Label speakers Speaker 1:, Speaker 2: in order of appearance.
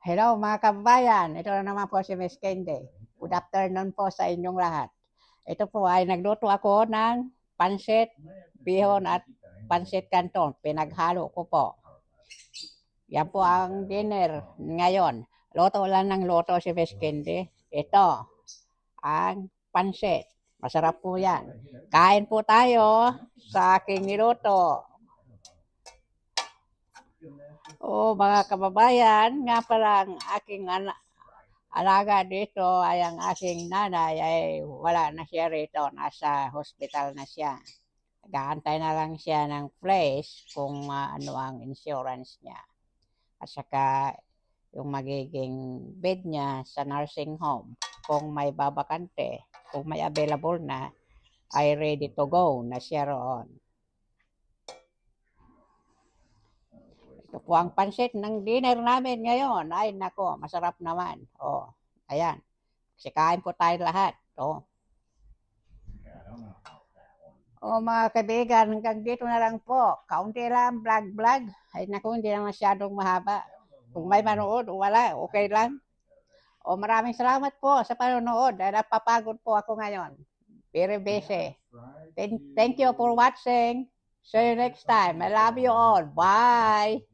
Speaker 1: Hello mga kababayan, ito na naman po si Miss Candy. Good afternoon po sa inyong lahat. Ito po ay nagluto ako ng pansit, bihon at pansit canton. Pinaghalo ko po. Yan po ang dinner ngayon. Luto lang ng luto si Miss Candy. Ito ang pansit. Masarap po yan. Kain po tayo sa aking niluto. Mga kababayan, nga palang aking alaga dito ay ang aking nanay ay wala na siya rito. Nasa hospital na siya. Nag-aantay na lang siya ng place kung ano ang insurance niya. At saka yung magiging bed niya sa nursing home. Kung may babakante, kung may available na, ay ready to go na siya roon. Ito po ang pansit ng dinner namin ngayon. Ay nako, masarap naman. Ayan. Kasi kain po tayo lahat. Mga kaibigan, hanggang dito na lang po. Kaunti lang, vlog. Ay nako, hindi na masyadong mahaba. Kung may manood o wala, okay lang. Maraming salamat po sa panonood. Dahil napapagod po ako ngayon. Very busy. Thank you for watching. See you next time. I love you all. Bye!